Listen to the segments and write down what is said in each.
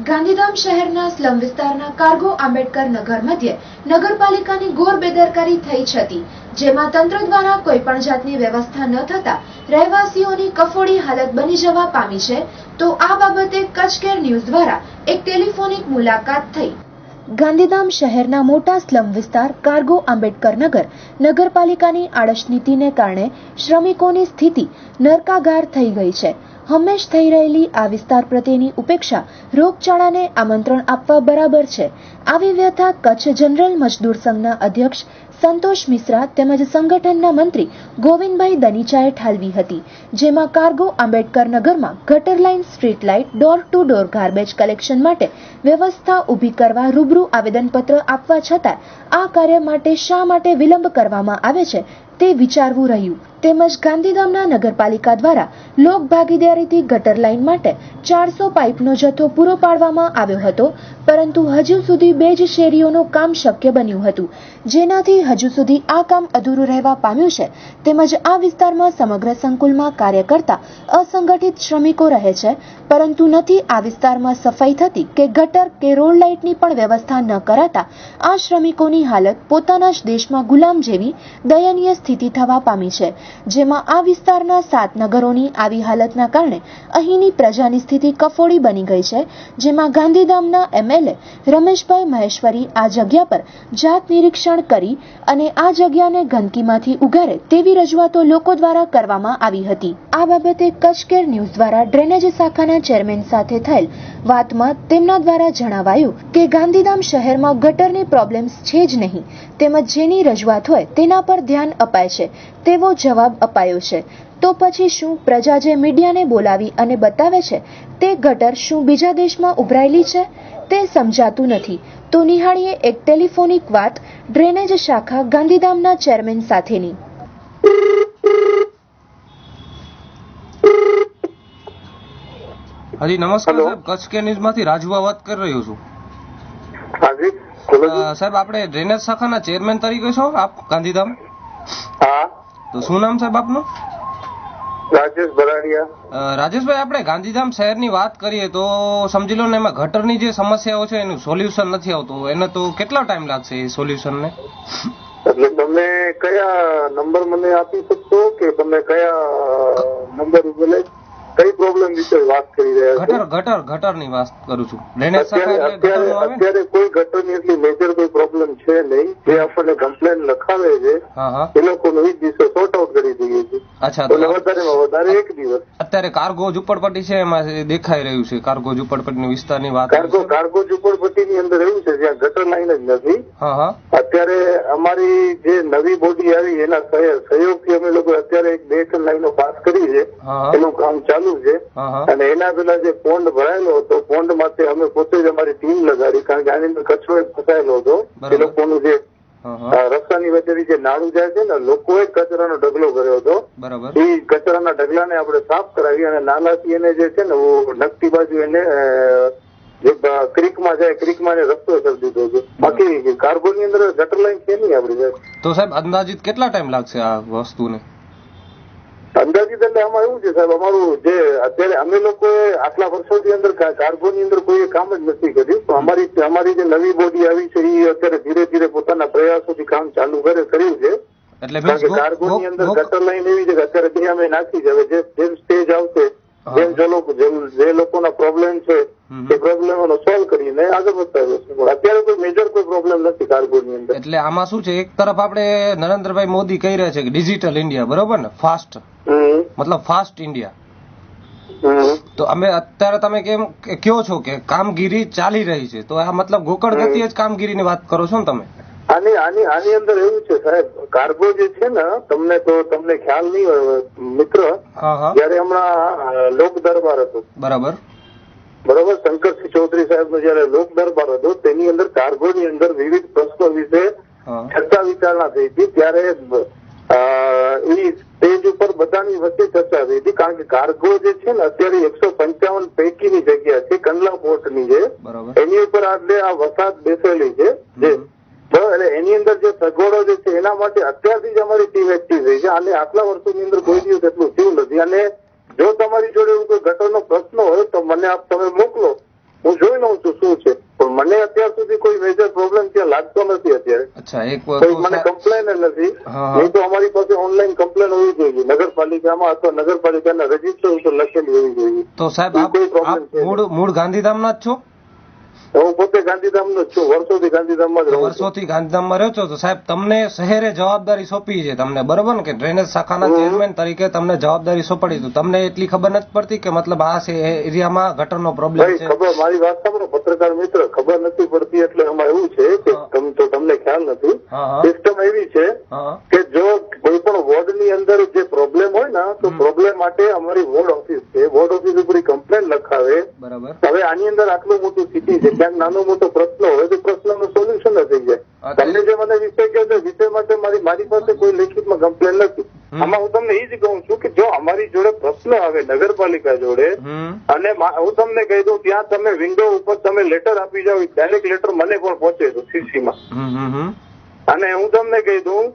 ગાંધીધામ શહેરના સ્લમ વિસ્તારના કાર્ગો આંબેડકર નગર મધ્યે નગરપાલિકાની ઘોર બેદરકારી થઈ હતી, જેમાં તંત્ર દ્વારા કોઈ પણ જાતની વ્યવસ્થા ન થતા રહેવાસીઓની કફોડી હાલત બની જવા પામી છે. તો આ બાબતે કચ્છ કેર ન્યૂઝ દ્વારા એક ટેલિફોનિક મુલાકાત થઈ. ગાંધીધામ શહેરના મોટા સ્લમ વિસ્તાર કાર્ગો આંબેડકર નગર નગરપાલિકાની આળસ નીતિને કારણે શ્રમિકોની સ્થિતિ નરકાગાર થઈ ગઈ છે. હંમેશ થઈ રહેલી આ વિસ્તાર પ્રત્યેની ઉપેક્ષા રોગચાળાને આમંત્રણ આપવા બરાબર છે. આવી વ્યથા કચ્છ જનરલ મજદૂર સંઘના અધ્યક્ષ સંતોષ મિશ્રા તેમજ સંગઠનના મંત્રી ગોવિંદભાઈ દનીચાએ ઠાલવી હતી, જેમાં કાર્ગો આંબેડકર નગરમાં ગટર line, street light, door to door garbage collection માટે વ્યવસ્થા ઊભી કરવા રૂબરૂ આવેદનપત્ર આપવા છતાં આ કાર્ય માટે શા માટે વિલંબ કરવામાં આવે છે તે વિચારવું રહ્યું. તેમજ ગાંધીધામના નગરપાલિકા દ્વારા લોક ભાગીદારીથી ગટર લાઇન માટે 400 પાઇપનો જથ્થો પૂરો પાડવામાં આવ્યો હતો, પરંતુ હજુ સુધી 2 જ શેરીઓનું કામ શક્ય બન્યું હતું, જેનાથી હજુ સુધી આ કામ અધૂરું રહેવા પામ્યું છે. તેમજ આ વિસ્તારમાં સમગ્ર સંકુલમાં કાર્ય કરતા અસંગઠિત શ્રમિકો રહે છે, પરંતુ નથી આ વિસ્તારમાં સફાઈ થતી કે ગટર કે રોડ લાઇટની પણ વ્યવસ્થા ન કરાતા આ શ્રમિકોની હાલત પોતાના જ દેશમાં ગુલામ જેવી દયનીય સ્થિતિ થવા પામી છે. જેમાં આ વિસ્તારના 7 નગરોની આવી હાલતના કારણે અહીંની પ્રજાની સ્થિતિ કફોડી બની ગઈ છે. જેમાં ગાંધીધામના એમએલએ રમેશભાઈ મહેશ્વરી આ જગ્યા પર જાત નિરીક્ષણ કરી અને આ જગ્યાને ગંદકીમાંથી ઉગારે તેવી રજૂઆતો લોકો દ્વારા કરવામાં આવી હતી. આ બાબતે કચ્છ કેર ન્યૂઝ દ્વારા ડ્રેનેજ શાખાના ચેરમેન સાથે થયેલ વાતમાં તેમના દ્વારા જણાવાયું કે ગાંધીધામ શહેરમાં ગટરની પ્રોબ્લેમ્સ છે જ નહીં, તેમજ જેની રજૂઆત હોય તેના પર ધ્યાન અપાય છે તેવો જવાબ અપાયો છે. તો પછી શું પ્રજા જે મીડિયાને બોલાવી અને બતાવે છે તે ગટર શું બીજા દેશમાં ઉભરાયેલી છે તે સમજાતું નથી. તો નિહાળીએ એક ટેલિફોનિક વાત ડ્રેનેજ શાખા ગાંધીધામના ચેરમેન સાથેની. હાજી નમસ્કાર સાહેબ, કચ્છ કે ન્યૂઝ માંથી રાજુભા વાત કરી રહ્યો છું. સાહેબ આપણે ડ્રેનેજ શાખાના ચેરમેન તરીકે છો આપ ગાંધીધામ? હા. તો શું નામ સાહેબ આપનું? રાજેશ ભરાડિયા. રાજેશભાઈ, આપણે ગાંધીધામ શહેરની વાત કરીએ તો સમજી લો ને એમાં ગટરની જે સમસ્યાઓ છે એનું સોલ્યુશન નથી આવતું. એને તો કેટલો ટાઈમ લાગશે એ સોલ્યુશનને? એટલે તમે કયા નંબર મને આપી શકશો કે તમે કયા નંબર બોલે કઈ પ્રોબ્લેમ વિશે વાત કરી રહ્યા છો? ગટરની વાત કરું છું. ડ્રેનેજ શાખા અત્યારે કોઈ ગટરની એટલી મેજર કોઈ પ્રોબ્લેમ છે નહીં. જે આપણને કમ્પ્લેન લખાવે છે એ લોકોનું એ દિવસે સોર્ટ આઉટ કરી દઈએ છીએ. અચ્છા, તો વધારેમાં વધારે એક દિવસ. અત્યારે કાર્ગો ઝુંપડપટ્ટી છે એમાં દેખાઈ રહ્યું છે. કાર્ગો ઝુંપડપટ્ટી વિસ્તારની વાત. કાર્ગો ઝુંપડપટ્ટીની અંદર એવું છે જ્યાં ગટર લાઈન જ નથી. અત્યારે અમારી જે નવી બોડી આવી એના સહયોગથી અમે લોકો અત્યારે એક 2 લાઈનો પાસ કરી છે. એનું કામ ચાલુ છે. અને એના પેલા જે પોન્ડ ભરાયેલો હતો પોન્ડ માટે અમે પોતે જ અમારી ટીમ લગાડી, કારણ કે આની અંદર કચરો ફસાયેલો હતો. એ લોકોનું જે રસ્તાની વચ્ચેથી જે નાળું જાય છે ને, લોકોએ કચરાનો ઢગલો કર્યો હતો. એ કચરાના ઢગલાને આપણે સાફ કરાવી અને નાલાથી એને જે છે ને નકટી બાજુ એને જે ક્રિકમાં જાય ક્રિકમાં રસ્તો કરી દીધો છે. બાકી કાર્ગોની અંદર ગટર લાઈન છે નહીં આપડી. તો સાહેબ અંદાજિત કેટલા ટાઈમ લાગશે આ વસ્તુને? અંદાજિત એટલે આમાં એવું છે સાહેબ, અમારું જે અત્યારે અમે લોકોએ આટલા વર્ષોની અંદર કાર્ગોની અંદર કોઈ કામ જ નથી કર્યું. તો અમારી જે નવી બોડી આવી છે એ અત્યારે ધીરે ધીરે પોતાના પ્રયાસોથી કામ ચાલુ કર્યું છે. એટલે કાર્ગોની અંદર ગટર લાઈન એવી છે કે અત્યારે બે અમે નાખી છે. હવે જેમ સ્ટેજ આવશે જે લોકોના પ્રોબ્લેમ છે એ પ્રોબ્લેમોનો સોલ્વ કરીને આગળ વધતા જશે. અત્યારે કોઈ મેજર કોઈ પ્રોબ્લેમ નથી કાર્ગોની અંદર. એટલે આમાં શું છે, એક તરફ આપણે નરેન્દ્રભાઈ મોદી કહી રહ્યા છે કે ડિજિટલ ઇન્ડિયા, બરોબર ને, ફાસ્ટ મતલબ ફાસ્ટ ઇન્ડિયા. તો અમે અત્યારે તમે કેમ કયો છો કે કામગીરી ચાલી રહી છે, તો આ મતલબ ગોકળ ગતિએ જ કામગીરીની વાત કરો છો ને તમે? આની અંદર એવું છે સાહેબ, કાર્ગો જે છે ને તમને ખ્યાલ નહીં હોય મિત્ર, જયારે હમણાં લોક દરબાર હતો, બરાબર, શંકરસિંહ ચૌધરી સાહેબ નો જયારે લોક દરબાર હતો તેની અંદર કાર્ગોની અંદર વિવિધ પ્રશ્નો વિશે ચર્ચા વિચારણા થઈ હતી. ત્યારે એ સ્ટેજ ઉપર બધાની વચ્ચે ચર્ચા થઈ હતી, કારણ કે કાર્ગો જે છે ને અત્યારે 155 પૈકીની જગ્યા છે, કંડલા પોર્ટની છે, એની ઉપર આજે આ વસાહત બેસેલી છે. એટલે એની અંદર જે સગવડો જે છે એના માટે અત્યારથી જ અમારી ટીમ એક્ટિવ રહી છે. અને આટલા વર્ષોની અંદર કોઈ દિવસ એટલું થયું નથી. અને જો તમારી જોડે એવું કોઈ ગટરનો પ્રશ્ન હોય તો મને તમે મોકલો હું જોઈ લઉં છું શું છે, પણ મને અત્યાર સુધી કોઈ મેજર પ્રોબ્લેમ ત્યાં લાગતો નથી અત્યારે. અચ્છા, એક કોઈ મને કમ્પ્લેન નથી. નહીં તો અમારી પાસે ઓનલાઈન કમ્પ્લેન હોવી જોઈએ નગરપાલિકામાં અથવા નગરપાલિકાના રજીસ્ટર ઉપર લખેલી હોવી જોઈએ. તો સાહેબ આપ મૂળ ગાંધીધામના જ છો? હું પોતે ગાંધીધામનો જ છું, વર્ષોથી ગાંધીધામમાં જ રહું છું. વર્ષોથી ગાંધીધામમાં રહ્યો છો તો સાહેબ તમને શહેરે જવાબદારી સોંપી છે તમને, બરોબર ને, કે ડ્રેનેજ શાખાના ચેરમેન તરીકે તમને જવાબદારી સોંપડી. તો તમને એટલી ખબર નથી પડતી કે મતલબ આ એરિયામાં ગટરનો પ્રોબ્લેમ છે? ખબર, મારી વાત સાંભળો પત્રકાર મિત્ર, ખબર નથી પડતી એટલે એમાં એવું છે કે તમને ખ્યાલ નથી. સિસ્ટમ એવી છે કે જો કોઈ પણ વોર્ડ ની અંદર જે પ્રોબ્લેમ હોય ને તો પ્રોબ્લેમ માટે અમારી વોર્ડ ઓફિસ છે, વોર્ડ ઓફિસ ઉપર કમ્પ્લેન લખાવે. બરાબર. હવે આની અંદર આટલું મોટું સિટી છે, ક્યાંક નાનો મોટો પ્રશ્ન હોય તો પ્રશ્નનું સોલ્યુશન થઈ જાય. તમને જે મને વિષય કહ્યો વિષય માટે મારી પાસે કોઈ લેખિતમાં કમ્પ્લેન નથી. આમાં હું તમને એ જ કહું છું કે જો અમારી જોડે પ્રશ્ન આવે નગરપાલિકા જોડે અને હું તમને કહી દઉં ત્યાં તમે વિન્ડો ઉપર તમે લેટર આપી જાઓ, ડાયરેક્ટ લેટર મને પણ પહોંચે છે સીસીમાં. અને હું તમને કહી દઉં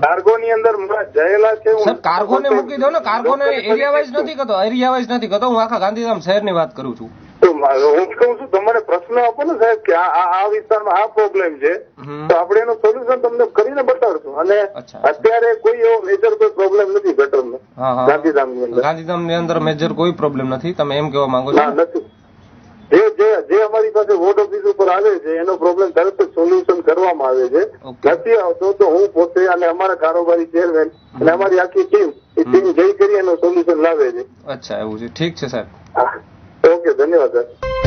કાર્ગો ની અંદર જયેલા છે. કાર્ગો ને મૂકી દો ને, કાર્ગો ને એરિયા વાઇઝ નથી કરતો, એરિયા વાઇઝ નથી કરતો, હું આખા ગાંધીધામ શહેરની વાત કરું છું. તો હું કહું છું તમારે પ્રશ્ન આપો ને સાહેબ કે આ વિસ્તારમાં આ પ્રોબ્લેમ છે તો આપણે એનું સોલ્યુશન તમને કરીને બતાવશું. અને અત્યારે કોઈ એવો મેજર કોઈ પ્રોબ્લેમ નથી ગટરનો ગાંધીધામની અંદર. ગાંધીધામની અંદર મેજર કોઈ પ્રોબ્લેમ નથી, તમે એમ કહેવા માંગો છો? નથી. જે અમારી પાસે વોર્ડ ઓફિસ ઉપર આવે છે એનો પ્રોબ્લેમ તરત જ સોલ્યુશન કરવામાં આવે છે. નથી આવતો તો હું પોતે અને અમારા કારોબારી ચેરમેન અને અમારી આખી ટીમ જઈ કરી એનું સોલ્યુશન લાવે છે. અચ્છા, એવું છે. ઠીક છે સાહેબ. ઓકે, ધન્યવાદ સાહેબ.